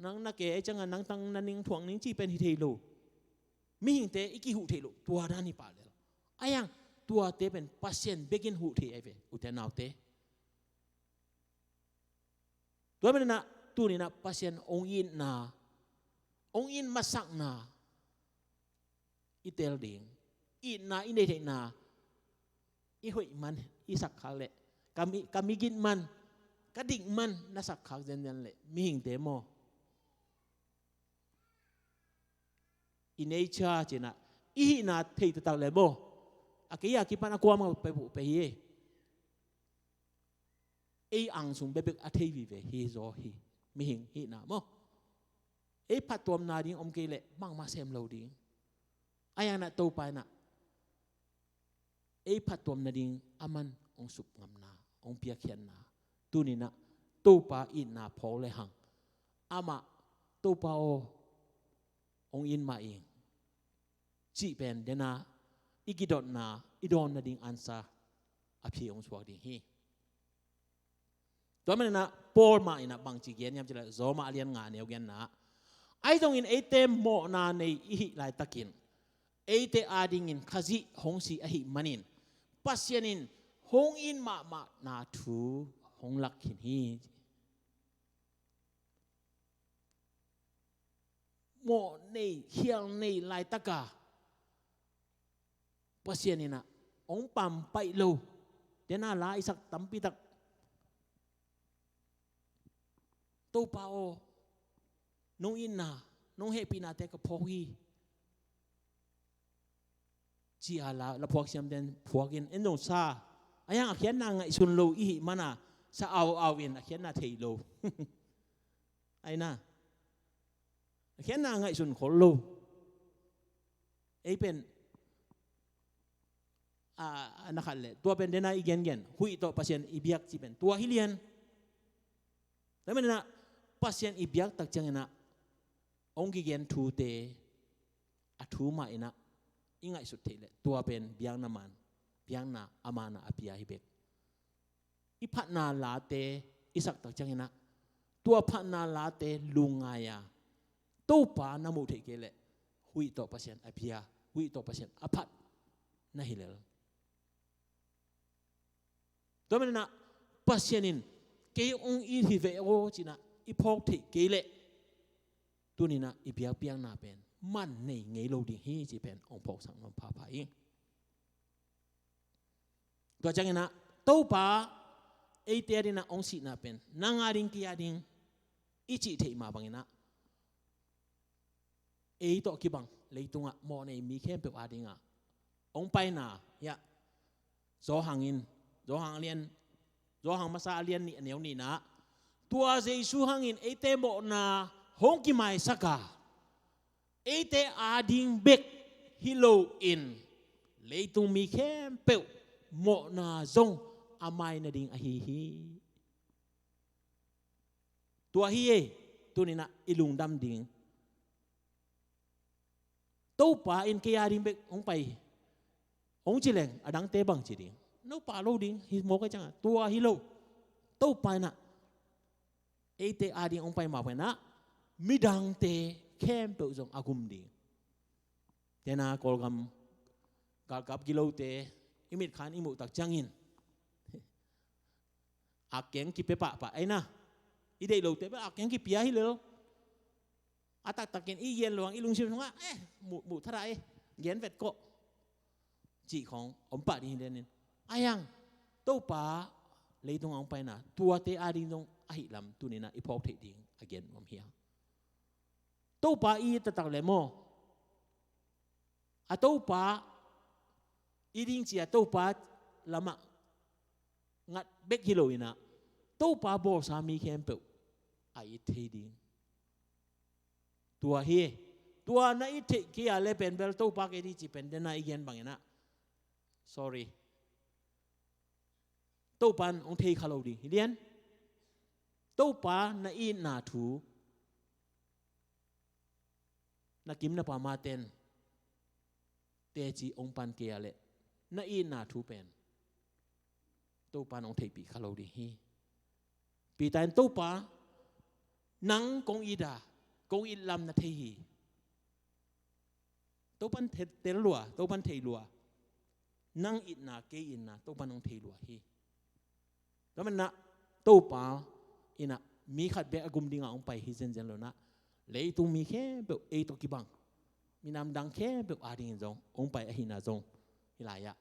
nang na ke changa nang tang naning thuang ning chi pen hi thei lo mi hing te iki hu thei lo tua da ni pa le ayang tua te pen pasien begin hu thei ai ve u te nau te tua men na tu ni na pasien ong in masak na itel ding i na in dei na i hoi man i sak khak le kami gin man kadik man na sak khak zen le mi hing te mo i nature chena i na thei ta le mo akia ki pan akwa ma pe bu pe hi e ang sung be be a thei vi ve hi zo hi mi hing hi na mo e phat tom na ding om ke le mang ma sem lo ding aya na to pa na e phat tom na ding aman ong sup ngam na ong pia khian na tu ni na to pa in na pho le hang ama to pa o ong in ma ing chi pen de na ikidot na idon na ding ansa a phi ong swak ding hiตัวมันนะปอลมาอินะบางจีเกียนยามจะละโซมาเลียนงานเนียวเกียนนะไอ้ตรงอินไอ้เต็มโมนาในอีหิลายตะกินไอ้เตอาดิงินขจิหงสีอหิมันินปัสยานินหงอินมานาทูหงลักขินฮีโมในเขียงในลายตะกาปัสยานินะองปั๊มไปโลเดี๋ยวน่าลาอิสักตั้มปีตักโตปาโอน้องอินนาน้องเฮปีนาเตกับพอฮีจีอาลาแล้วพวกเสียมเดนพวกอินเอ็นโดซาอายังเขียนนางไอซุนโลอีมันน่ะซาเอาอินเขียนนาเทโลไอ้น่ะเขียนนางไอซุนขอโลไอเป็นนักขัดเลยตัวเป็นเดน่าอีเกนหุยต่อปัสยันอีเบียกจีเป็นตัวฮิเลียนแต่ไม่น่ะpasien ibyak tak chang na onggi gen thu te a thu ma ina ingai su thele tua pen biang na man biang na amana apia hi bek i phat na la te isak tak chang na tua phat na la te lunga ya to pa na mu the ke le hui to pasien apia hui to pasien aphat na hilel to men na pasienin ke ong i hi ve o china i phok thi ke le tu ni na i biak piang na pen man nei ngei lo ding hi chi pen ong phok sang nom pha pha ing to chang na to pa e te ri na ong si na pen na nga ring ki ya ding i chi thei ma bang na e to ki bang le tunga mo nei mi khem pe a ding a ong pai na ya zo hangin zo hang lian zo hang ma sa lian ni neu ni na tua Jesu hangin ete mo na hong ki mai saka ete ading bek hilo in leitung mi khem pe mo na zong amai na ding ahi hi tua hi e tu ni na ilung dam ding to pa in ke ading bek ong pai ong chileng adang te bang chi ding no pa lo ding hi mo ka chang tua hilo to pa na ete adi ong pai ma pa na midang te kem pe zong agum ding tena kolgam galkap gilo te imit khan imu tak changin akeng ki pe pa ai na ide lo te ba akeng ki pia hi lo atak takin i yen luang ilung sim nga mu tharai yen vet ko chi khong om pa ni den ayang to pa leitung ong pai na tua te adi dong ahi lam tu ni na ipok thei ding again om hiang ตู้ปลาอีตะตักเลโมอะตู้ปลาอีดิ้งเจียตู้ปลาละมะงัดเบกฮิโลอินะตู้ปลาโบสามีเข้มเปล่าไอเทดิ้งตัวเฮตัวนั้นอีเทกี้อะไรเป็นเบลตู้ปลาเกดีจีเป็นเดน่าอีเกนบางอย่างนะ sorry ตู้ปลาองเทขลุ่ยดีเรียนตู้ปลาในอีนาทูนักกิมนับปามาเตนเตจีองปันเกียเลนักอีนาทูเป็นตู้ปลาองเทปีขลุ่ยดีฮีปีแต่ตู้ปลานังกงอีดากงอีลำนัทเฮีตู้ปันเตลลัวตู้ปันเทลัวนังอินาเกอินาตู้ปันองเทลัวฮีแล้วมันนะตู้ปลาอินะมีขัดเบะกุมดิ่งองไปฮิเซนเจนโลนะเลยตุ้งมีแค่เบะเอตุกิบังมีน้ำดังแค่เบะอาดิงจงองไปอหินาจงฮิลายะ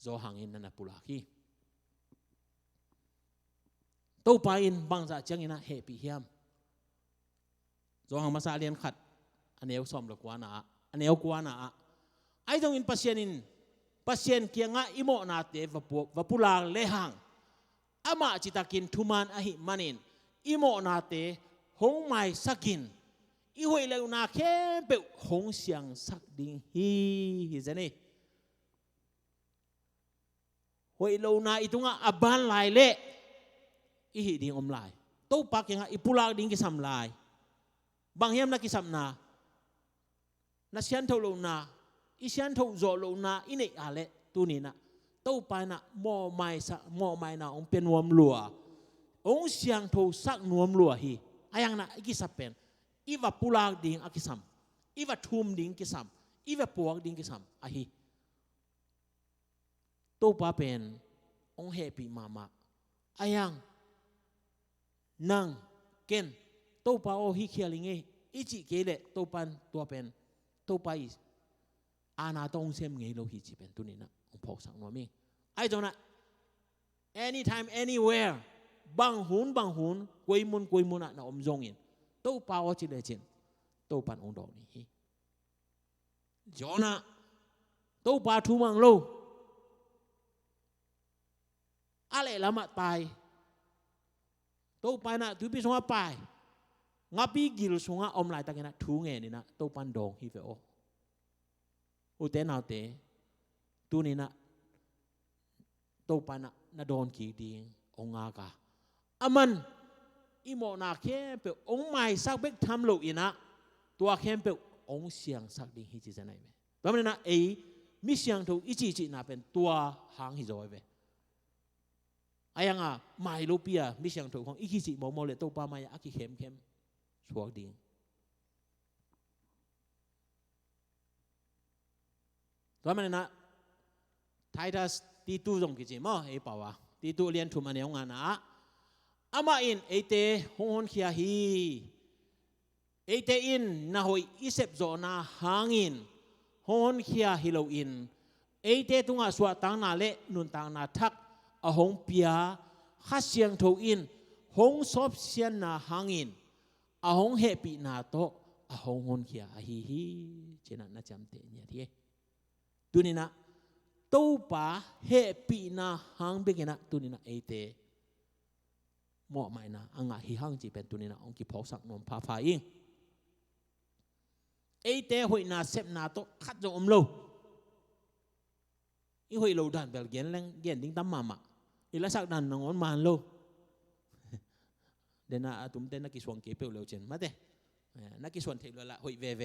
โจหังอินนันปุลาคีตู้ปลาอินบางจากจังอินะเฮปีเฮียมโจหังมาซาเลียนขัดอันเอวสอมหลักวานะอันเอวกวานะไอ้จงอินปัสเซียนเกียงะอิโมนาเตวปุลาเลหังอามาจิตากินทุมันอหิมันินอิโมนาเตหงไม่สักกินอีหวยเลวนาแค่เปหงเสียงสักดิ่งฮีเจนี่หวยเลวนาอีตุงะอับานลายเละอีหิดิ่งอมลายตู้ปักยังอีปุลาดิ่งกิสัมลายบางเฮียมนักกิสัมนานักเชียนเท่าเลวนาอีเชียนเท่าโจเลวนาอีเนอะไรตัวนี้นะตู้ไปนะหม้อไม้นะองเป็นนวมลัวองเสียงทูสักนวมลัวฮีอายังนะกิสับเป็นอีว่าปุลาดิ่งอากิสัมอีว่าทุ่มดิ่งกิสัมอีว่าปวกดิ่งกิสัมอาฮีตู้ปาเป็นองเฮปีมามาอายังนังเกนตู้ปาโอฮิเคียลิงเออีจิเกเลตู้ปันตัวเป็นตู้ปาอิอาณาตงเซมเงโลฮิจิเป็นตัวนี้นะองพกสังนวมิงไอ้เจ้านะ anytime anywhere บางหุนกุยมุนอ่ะนะอมจงอินตู้ปาวจิเลจินตู้ปันองดอกนี้จอนะตู้ปาทูมังโลอะไรละมาตายตู้ปานะtu pi songa pai ngapi gil songa om lai ta kena thu nge ni naตู้ปันดองฮิเฟโออุเตนาเตตูนี่นะตู้ปานะนาโดนกีดีองอากาอามันอิโมนาเข้มเปองไม่สักเบกทำลูกอีนะตัวเข้มเปองเสียงสักดีฮิจิจะไหนไหมแล้วมันนะมิเสียงถูกอิจิน่ะเป็นตัวหางฮิจอยเวไอ้ยังอ่ะไม่รู้เปียมิเสียงถูกของอิจิโมเลยตู้ปาไม่อากิเข้มสวกดีแล้วมันนะไททัสตีตู้ตรงกิจมั้งไอ้ป่าวะตีตู้เรียนถูกมันเนี่ยงานนะอามาอินเอเตฮงเขียฮีเอเตอินนะหอยอิเซปโซนาหางอินฮงเขียฮิโลอินเอเตตุงะสวดตังนาเละนุนตังนาทักอหงเปียข้าเสียงถูกอินหงซอบเสียนนาหางอินอหงเฮปีนาโตอหงฮงเขียฮีเจนันน่าจำเตเนี่ยที่ตัวนี้นะตู้ป่าเฮปีนาหางเบกนะตัวนี้นะเอเตหม้อไม่นะอ่างหิหังจีเป็นตัวนี้นะองค์กิพอกสักนมพาฟ้าอิงเอเตหอยนาเซปนาโตขัดจงอมโลอีหอยโลดันเบลเกียนแรงเกียนดิ้งตั้มมามาอีละสักดันนงอนมานโลเดน่าตุ้มเต้นนักกิสวงเก็บเปลวเร็วเจนมาเต้นักกิสวงเทลละหอยเว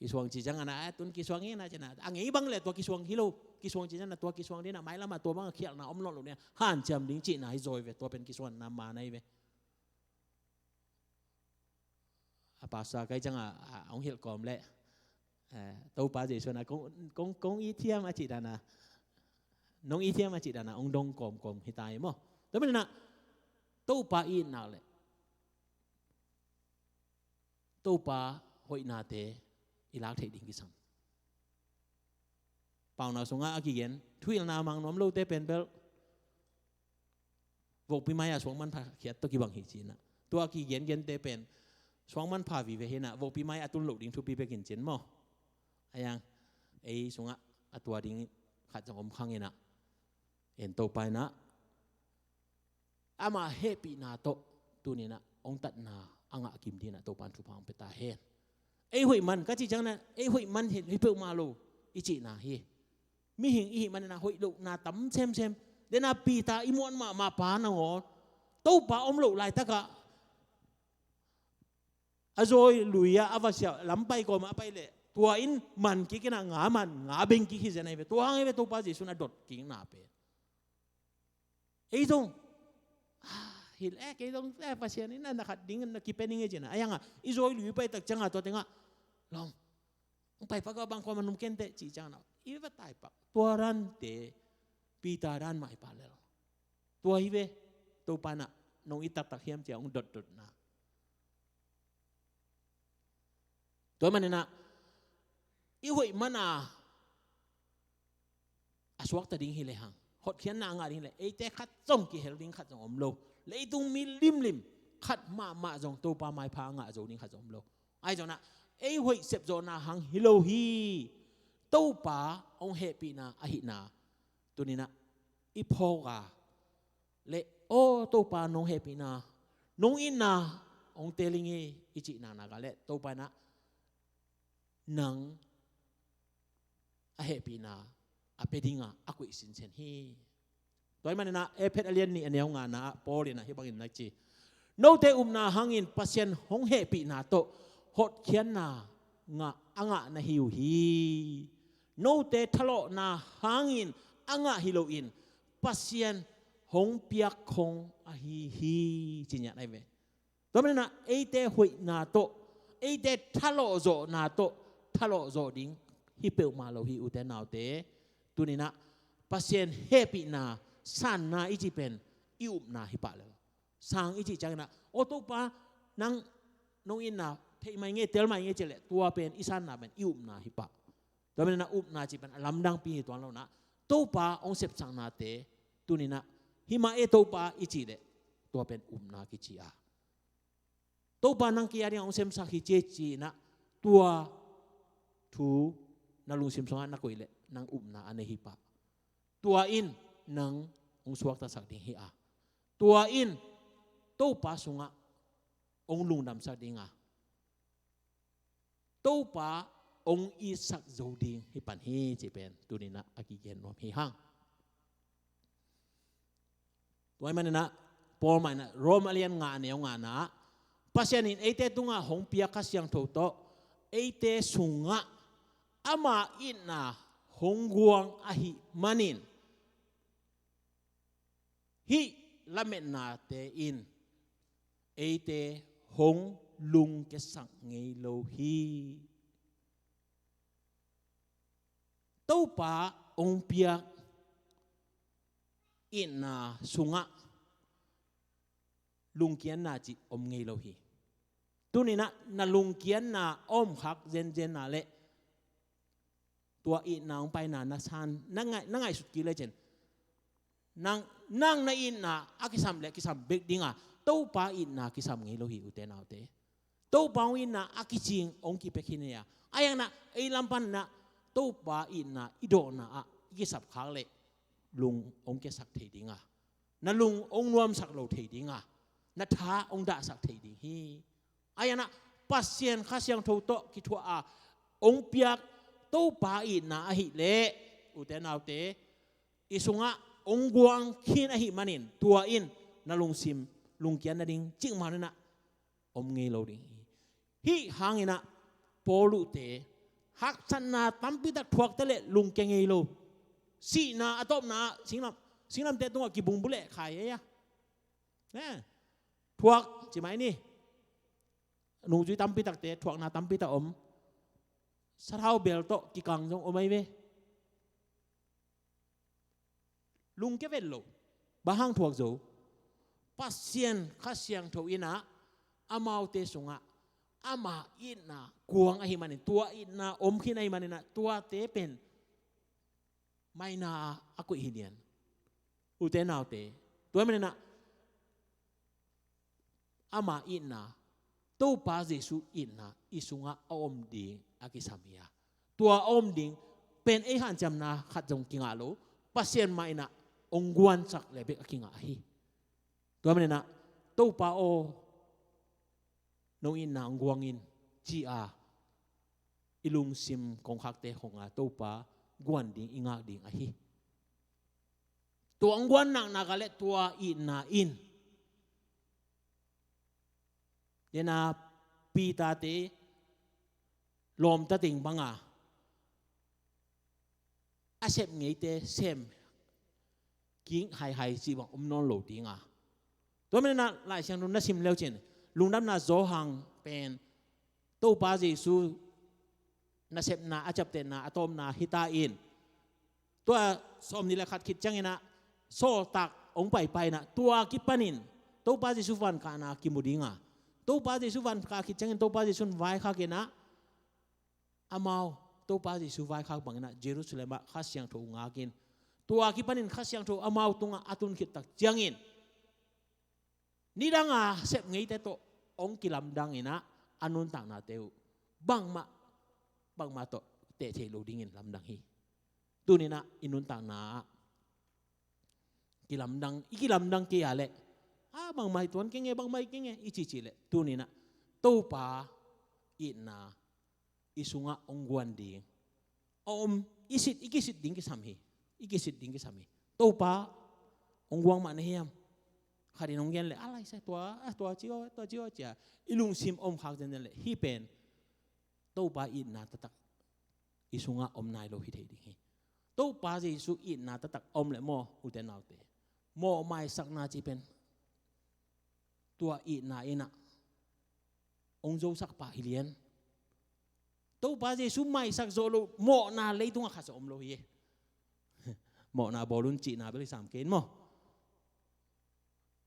กิสวงจีจังนะตุนกิสวงนี้นะจันนะอันนี้บังเลยตัวกิสวงฮิโลกิสวงจีจังนะตัวกิสวงนี่นะไม่ละมาตัวบังเขียนนะอมหลอดเนี่ยหันจำดิ้งจีน่ะให้จอยเวตัวเป็นกิสวงนำมาในเวภาษาใครจังอ่ะองเฮลกอมเลยตัวป้าเจชนะกงอีเทียมอาจิดานะน้องอีเทียมอาจิดานะองดงกอมฮิตายมั้งแต่ไม่นะตัวป้าอีน่าเลยตัวป้าหอยนาเตอีลักเทดิ้งกิสัมเป่าหน้าสงฆ์อากิเกนทุยนามังน้อมโลเตเป็นเบลวกปีไม้อาสวงมันพาเขียดตัวกี่บังหิจีนะต ตัวกี่เย็นเตเป็นช่วงมันพาวิเวหินะวกปีไม้อตุลลุดิ้งทุปีไปกินเจนมั้งไอ้ยังไอ้ช่วงอตัวดิ้งขัดจังอมข้างเงินะเห็นโตไปนะอามาเฮปีนาโตตัวนี้นะองตัดนาอ่างกิมดีนะโตปันทุพังไปตาเฮนไอ้หุ่ยมันก็จีจังนะไอ้หุ่ยมันเห็นให้เพิ่มมาลูอิจินาเฮมีหิงอีมันนะหุ่ยลูนาตั้มเซมเดน่าปีตาอิมวนมาปานะงอโตปาอมลูลายตะกะอาโจยลุยอะอวาเสียลำไปก็มาไปเลยตัวอินมันกิกนะงาเบงกิคิเจนไอเวตัวหางไอเวตัวป้าจีสุนัดดกิงนาเปไอ้ตรงฮิลเอกไอ้ตรงแต่ภาษานี้นั่นนะครับดิ้งนักกิเป็นยังไงจีน่ะไอ้ยังอ่ะอิโจยลุยไปตักจังอ่ะตัวเต็งอ่ะลองไปพักกับบางคนมันนุ่มเก่งเตะจีจังนะอีเวตายปักตัวรันเตะปีตารันไม่ปาเลยตัวอีเวตัวปานะน้องอิตักเฮียมเจ้าองดดนะตัวมันนะอีหุ่ยมันสวักตะดิ้งฮิเลหังหดเขียนนางอะไรเลยไอ้เจ้าขัดจ้องกี่เฮลดิ้งขัดจ้องอมโลเลยตรงมีลิมขัดมาจ้องตัวปลาไม้พางจ้องดิ้งขัดจ้องอมโลไอ้เจ้านะไอ้หุ่ยเสพจ้องนาหังฮิโลฮีตัวปลาองเฮปีนาอหินาตัวนี้นะอีพอกาเลยโอ้ตัวปลาน้องเฮปีนาน้องอินนาองเตลิงอิจินานากาเลยตัวปลานะนังอเฮปีนาอเปดิงaku isin sen hi toy man na ephet alien ni aneu nga na polina hi bangin na chi no te na hangin pasien hong he pi na to hot khian na nga anga na hiu hi no te thalo na hangin anga hiloin pasien hong piak khong a hi chinya nai ve toy man na e te hui na to e te thalo zo na to thalo zo ding hi pe ma lo hi u te naw teตุนี่นะปัสเซียนเฮปีนาสันนาอิจิเป็นอิอุบนาฮิปะเลยสังอิจิจังนะโอตุปานังนงอินนาเทไม่เงี้ยเตลไม่เงี้ยเจเลตัวเป็นอิสันนาเป็นอิอุบนาฮิปะตัวเป็นนะอุบนาจิเป็นลำดังปีตัวเรานะตุปาองเสพสังนาเตตุนี่นะฮิมาเอตุปาอิจิเลตัวเป็นอุบนากิจิอาตุปานังกิยาเนี่ยองเสพสังฮิเจจีนะตัวทูนาลุงซิมสองนักกุยเลนางอุบนาอันนี้ฮิปะตัวอินนางองสวกตาสักดิ่งฮิอาตัวอินตู้ปาสุงะองลุงดำสักดิ่งอาตู้ปาองอีสักโจดิ่งฮิปันฮิจีเป็นตัวนี้นะอากิเกนนวมฮิฮังตัวมันนะพอมันนะโรมาเลียนงานเนี่ยงานนะภาษาอินเอเตตุงะหงเปียกัสยังโตโตเอเตสุงะอามาอินนะหงกวงอาหิมันินฮิละเมนาเตอินเอเตหงลุงเกสังเงโลฮีตู้ปาองเปียอินนาสุงะลุงเกียนนาจิอมเงโลฮีตัวนี้นะลุงเกียนนาอมขักเจนนาเลตัวอินนางไปนาชันนั่งไงสุดกี่เลยเจนนั่งในอินนาอากิสัมเล็กกิสัมเบกดิ้งตู้ปาอินนากิสัมเงโลหิอุเตนเอาเตตู้ปาอินนาอากิจิงองกิเปกินเนี่ยอายังนะไอลำพันนะตู้ปาอินนาอิโดนะกิสับขางเล็กลุงองเกสักเทดิ้งนั่นลุงองรวมสักโลเทดิ้งนัทธาองด่าสักเทดิ้งฮีอายังนะปัสเซียนข้าเสียงโทโตกิทัวองเปียกตู้ปาอินนาหิเลอุเตนเอาเตอิสุงะองกวงขีนอหิมันินตัวอินนาลุงซิมลุงเกียนนาดิงจิงมานี่นะอมเงโลดิงฮิหางอินะโปลุเตฮักสันนาตั้มปิดทวกเตเลลุงเกงเงโลสีนาอตบนาสิงลำเตตัวกิบุงบุเล่ขายยะเนี่ยทวกจิไหมนี่ลุงจุยตั้มปิดเตทวกนาตั้มปิดอมสะเท้าเบลโตกิกังจงโอไม่เวลุงเกเวลโลบ้าหังทวกโจปัสเซียนข้าเสียงทวินะอามาเตสุงะอามาอินนากวงอหิมันตัวอินนาอมขี้ในมันนะตัวเตเป็นไม่นาอากุอิเดียนอุเตนาวเตตัวมันนะ ama ina to pa Jesu ina isunga om ding akisamia tua om ding pen e han jam na khat jong kinga lo pasien ma ina ongguan sak lebek akinga hi tua menena to pa o no ina ongguangin chi a ilung sim kong khak te khonga to pa guan ding inga ding a hi tuang guan nang nagale tua ina in dena pita te lom ta ting banga asep ngei te sem king hai chi bang non lo tinga to men na lai siang nu na sim leo chen lung nam na zo hang pen to pa Jesu na sep na achap te na atom na hita in tua som ni la khat khit chang ina so tak ong pai na tua ki panin to pa Jesu van ka na ki mudinga to pa Jesu van ka khit chang to pa Jesu vai kha ke na amao to pa Jesu vai kha bang na Jerusalem kha siang tho nga kin tua ki panin kha siang tho amao tunga atun khit tak changin ni danga sep ngei te to ong kilam dang ina anun tak na teu bang ma to te che lo dingin lam dang hi tu ni na inun tak na ikilam dang ke ale bang mai tuan kenge bang mai kenge ichi le tu ni na to pa ina isunga ongguan ding om ikisit ding ki sam hi to pa ongguang ma na hiam khari nong gen le alai sai tua chio cha ilung sim om khak jen le hi pen to pa ina tatak isunga om nai lo hi thei ding hi to pa Jesu ina tatak om le mo uten autte mo mai sak na chi pen tua ina ong zo sak pa hilien to pa Jesu mai sak zo lo mo na le tunga khas om lo hi mo na bolun chi na beli sam ken mo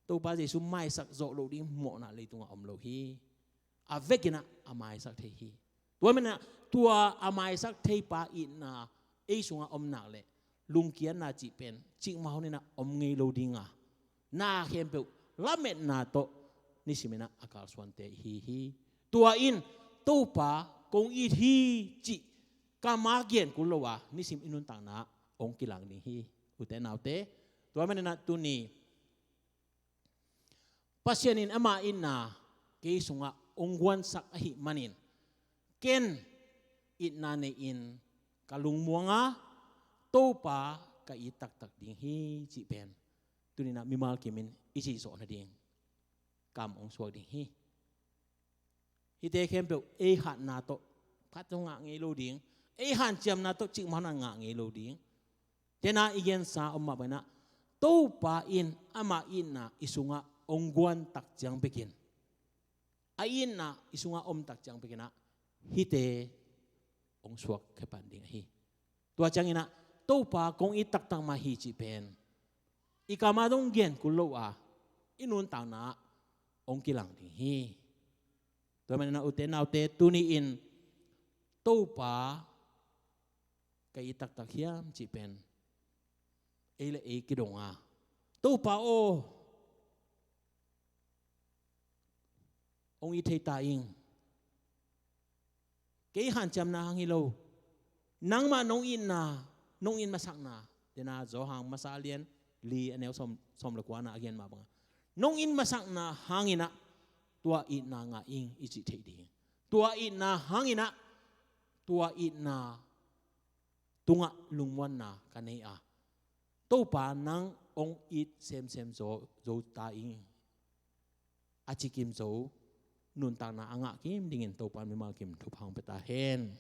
to pa Jesu mai sak zo lo ding mo na le tunga om lo hi avekina amai sak thei hi tua mena tua amai sak thei pa ina e sunga om na le lung kian na chi pen chi mau ni na om ngei lo dinga na hem pe lamet na to ni simena akal swan te hi tua in to pa kong i hi chi kama gen kulowa ni sim inun tang na ong kilang ni hi uten autte tua mena na tu ni pasienin ama inna ke sunga ongguan sak ahi manin ken itna ne in kalung muanga topa ka itak tak ding hi chi pen tunina mimal kimin ichi so na ding kam ong suak ding hi hite khem pe e hat na to phat nga nge lo ding e han cham na to chi ma na nga nge lo ding tena igen sa omma bana topa in ama inna isunga ongguan tak jang pekin ain na isunga om tak jang pekina hite ong suak kepan ding hi tua chang ina to pa kong i tak tang ma hi chi pen ikama dong gen kulo a inun tang na ong kilang ding hi to man na uten na te tuni in to pa kai tak tak hiam chi pen ele e kidonga to pa o ông y thầy ta in cái hàn chăm na hang hilo nang ma nong in ma sak na dena zo hang masa alien li anel som la kwa na again ma bang nong in ma sak na hangina tua in na nga in ichi thei ding tua in na hangina tua in na tunga lungwan na kanei a to pa nang ong it sem zo ta in achikim zo nun tang na anga kim dingin to pan mi mal kim thu phang peta hen